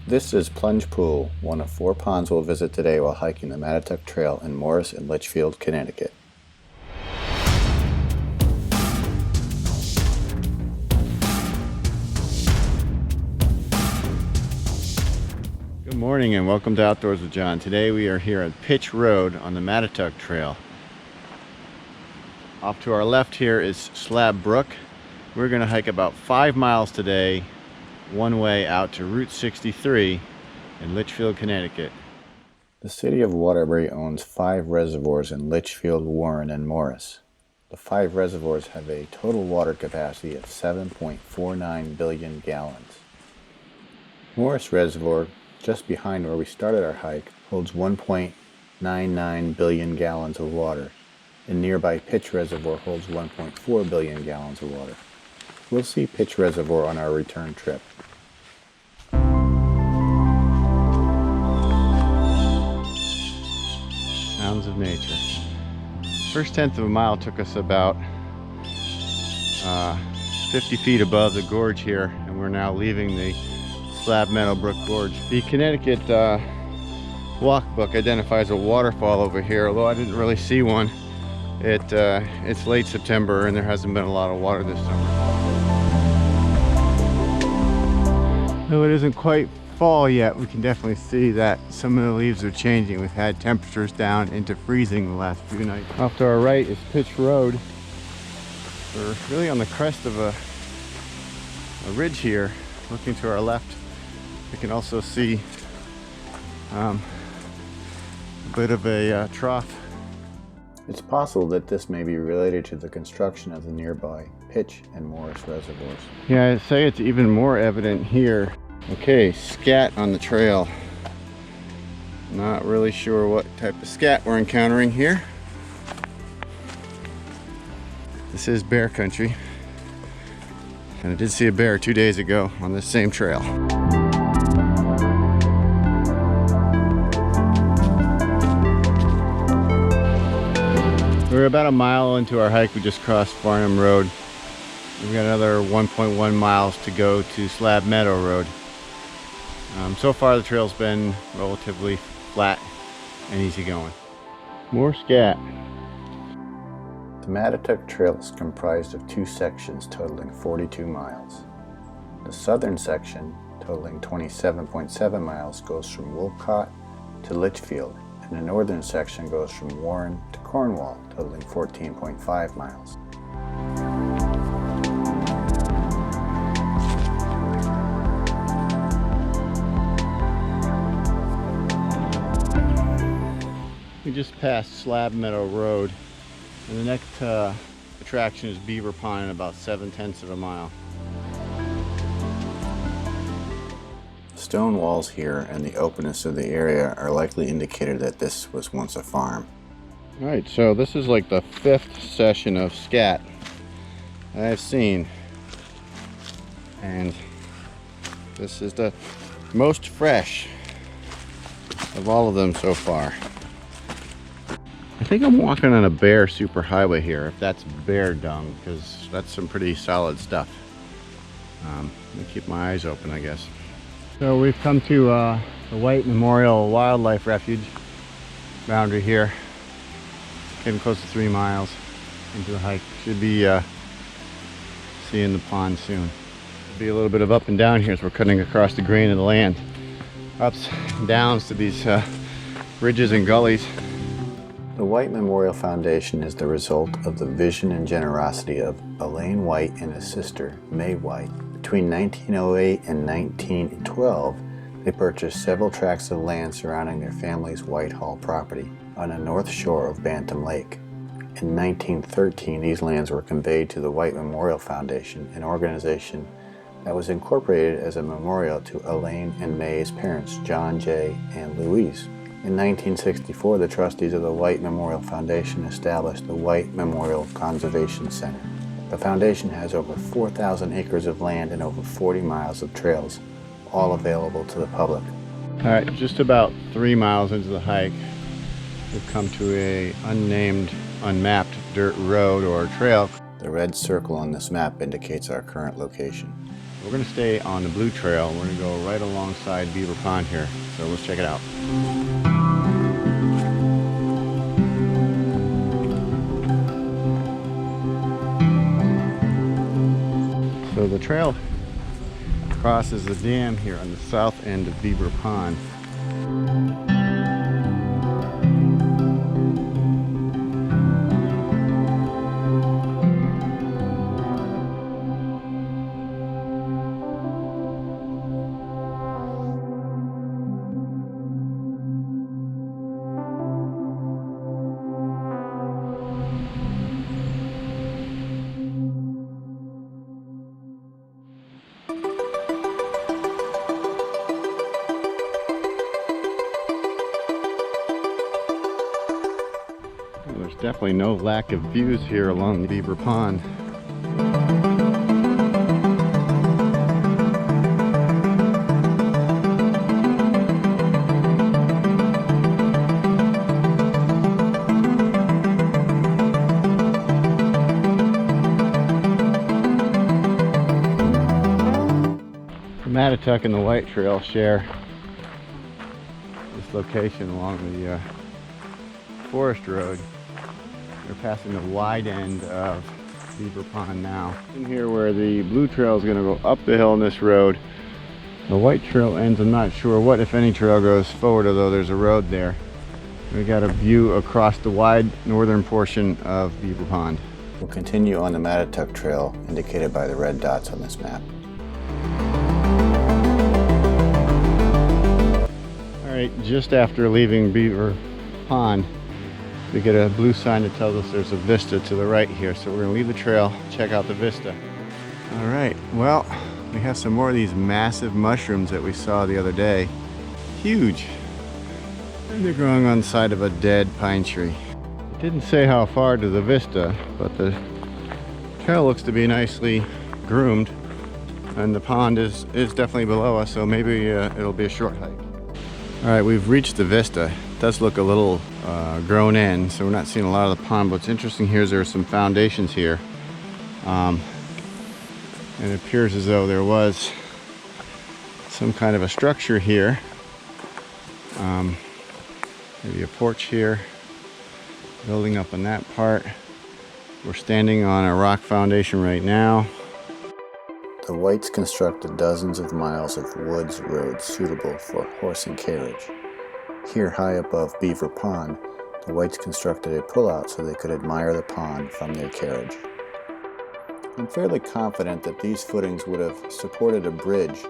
This is Plunge Pool, one of 4 ponds we'll visit today while hiking the Mattatuck Trail in Morris and Litchfield, Connecticut. Good morning and welcome to Outdoors with John. Today we are here at Pitch Road on the Mattatuck Trail. Off to our left here is Slab Brook. We're going to hike about 5 miles today, one way out to Route 63 in Litchfield, Connecticut. The city of Waterbury owns 5 reservoirs in Litchfield, Warren, and Morris. The 5 reservoirs have a total water capacity of 7.49 billion gallons. Morris Reservoir, just behind where we started our hike, holds 1.99 billion gallons of water, and nearby Pitch Reservoir holds 1.4 billion gallons of water. We'll see Pitch Reservoir on our return trip. Sounds of nature. First 1/10 of a mile took us about 50 feet above the gorge here, and we're now leaving the Slab Meadowbrook Gorge. The Connecticut walk book identifies a waterfall over here, although I didn't really see one. It's late September and there hasn't been a lot of water this summer. Though it isn't quite fall yet, we can definitely see that some of the leaves are changing. We've had temperatures down into freezing the last few nights. Off to our right is Pitch Road. We're really on the crest of a ridge here. Looking to our left, we can also see a bit of a trough. It's possible that this may be related to the construction of the nearby Pitch and Morris reservoirs. Yeah, I'd say it's even more evident here. Okay, scat on the trail. Not really sure what type of scat we're encountering here. This is bear country, and I did see a bear 2 days ago on this same trail. We're about a mile into our hike. We just crossed Farnham Road. We've got another 1.1 miles to go to Slab Meadow Road. So far the trail's been relatively flat and easy going. More scat. The Mattatuck Trail is comprised of 2 sections totaling 42 miles. The southern section, totaling 27.7 miles, goes from Wolcott to Litchfield, and the northern section goes from Warren to Cornwall, totaling 14.5 miles. We just passed Slab Meadow Road, and the next attraction is Beaver Pond in about 7/10 of a mile. Stone walls here and the openness of the area are likely indicated that this was once a farm. Alright, so this is like the 5th session of scat I've seen, and this is the most fresh of all of them so far. I think I'm walking on a bear superhighway here, if that's bear dung, because that's some pretty solid stuff. Let me keep my eyes open, I guess. So we've come to the White Memorial Wildlife Refuge boundary here. Getting close to 3 miles into the hike. Should be seeing the pond soon. There'll be a little bit of up and down here as we're cutting across the grain of the land. Ups and downs to these ridges and gullies. The White Memorial Foundation is the result of the vision and generosity of Elaine White and his sister, May White. Between 1908 and 1912, they purchased several tracts of land surrounding their family's Whitehall property on the north shore of Bantam Lake. In 1913, these lands were conveyed to the White Memorial Foundation, an organization that was incorporated as a memorial to Elaine and May's parents, John J. and Louise. In 1964, the trustees of the White Memorial Foundation established the White Memorial Conservation Center. The foundation has over 4,000 acres of land and over 40 miles of trails, all available to the public. Alright, just about 3 miles into the hike, we've come to a unnamed, unmapped dirt road or trail. The red circle on this map indicates our current location. We're going to stay on the Blue Trail. We're going to go right alongside Beaver Pond here. So let's check it out. So the trail crosses the dam here on the south end of Beaver Pond. There's definitely no lack of views here along Beaver Pond. The Mattatuck and the White Trail share this location along the forest road. We're passing the wide end of Beaver Pond now. In here where the Blue Trail is going to go up the hill on this road. The White Trail ends, I'm not sure what, if any, trail goes forward, although there's a road there. We got a view across the wide northern portion of Beaver Pond. We'll continue on the Mattatuck Trail, indicated by the red dots on this map. Alright, just after leaving Beaver Pond, we get a blue sign that tells us there's a vista to the right here, so we're going to leave the trail, check out the vista. Alright, well, we have some more of these massive mushrooms that we saw the other day. Huge! And they're growing on the side of a dead pine tree. It didn't say how far to the vista, but the trail looks to be nicely groomed, and the pond is definitely below us, so maybe it'll be a short hike. Alright, we've reached the vista. It does look a little grown in, so we're not seeing a lot of the pond. What's interesting here is there are some foundations here. And it appears as though there was some kind of a structure here. Maybe a porch here, building up on that part. We're standing on a rock foundation right now. The Whites constructed dozens of miles of woods roads suitable for horse and carriage. Here, high above Beaver Pond, the Whites constructed a pullout so they could admire the pond from their carriage. I'm fairly confident that these footings would have supported a bridge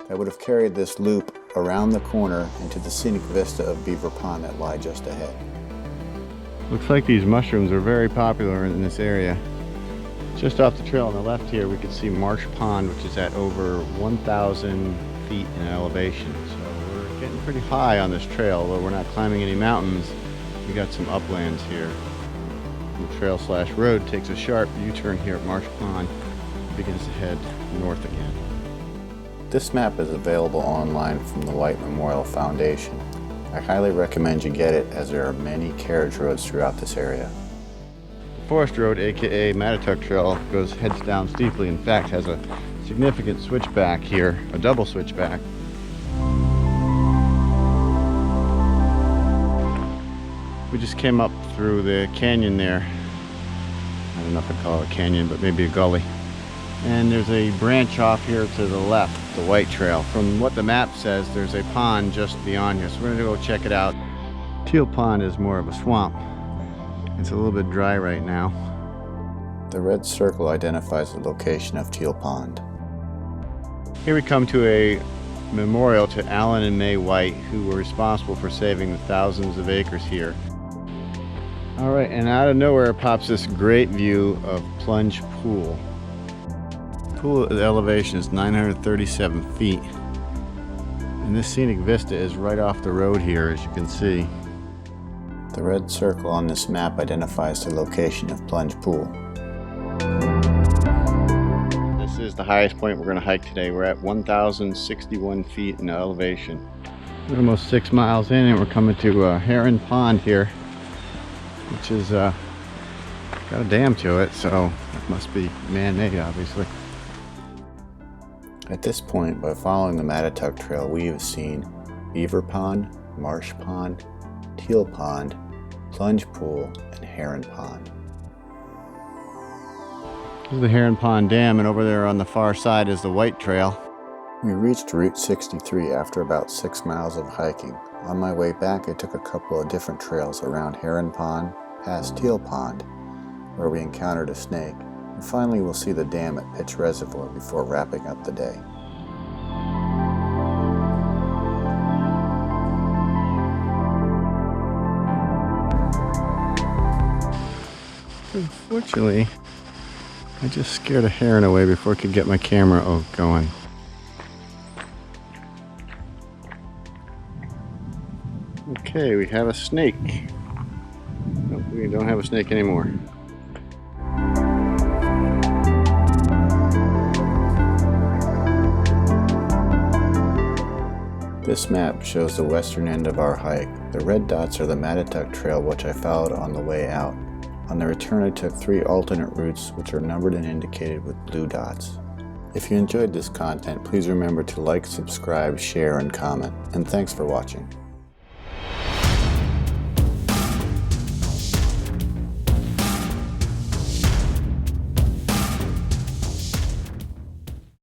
that would have carried this loop around the corner into the scenic vista of Beaver Pond that lie just ahead. Looks like these mushrooms are very popular in this area. Just off the trail on the left here, we can see Marsh Pond, which is at over 1,000 feet in elevation. So we're getting pretty high on this trail, although we're not climbing any mountains. We got some uplands here. The trail slash road takes a sharp U-turn here at Marsh Pond and begins to head north again. This map is available online from the White Memorial Foundation. I highly recommend you get it, as there are many carriage roads throughout this area. The Forest Road, aka Mattatuck Trail, heads down steeply. In fact, has a significant switchback here, a double switchback. We just came up through the canyon there. I don't know if I'd call it a canyon, but maybe a gully. And there's a branch off here to the left, the White Trail. From what the map says, there's a pond just beyond here, so we're gonna go check it out. Teal Pond is more of a swamp. It's a little bit dry right now. The red circle identifies the location of Teal Pond. Here we come to a memorial to Alan and May White, who were responsible for saving the thousands of acres here. All right, and out of nowhere pops this great view of Plunge Pool. Pool elevation is 937 feet. And this scenic vista is right off the road here, as you can see. The red circle on this map identifies the location of Plunge Pool. This is the highest point we're going to hike today. We're at 1,061 feet in elevation. We're almost 6 miles in and we're coming to Heron Pond here, which is got a dam to it, so it must be man-made, obviously. At this point, by following the Mattatuck Trail, we have seen beaver pond, marsh pond, teal pond, plunge pool, and heron pond. This is the Heron Pond Dam, and over there on the far side is the White Trail. We reached Route 63 after about 6 miles of hiking. On my way back, I took a couple of different trails around Heron Pond, past Teal Pond, where we encountered a snake, and finally we'll see the dam at Pitch Reservoir before wrapping up the day. Unfortunately, I just scared a heron away before I could get my camera going. Okay, we have a snake. Nope, we don't have a snake anymore. This map shows the western end of our hike. The red dots are the Mattatuck Trail, which I followed on the way out. On the return, I took 3 alternate routes, which are numbered and indicated with blue dots. If you enjoyed this content, please remember to like, subscribe, share, and comment. And thanks for watching.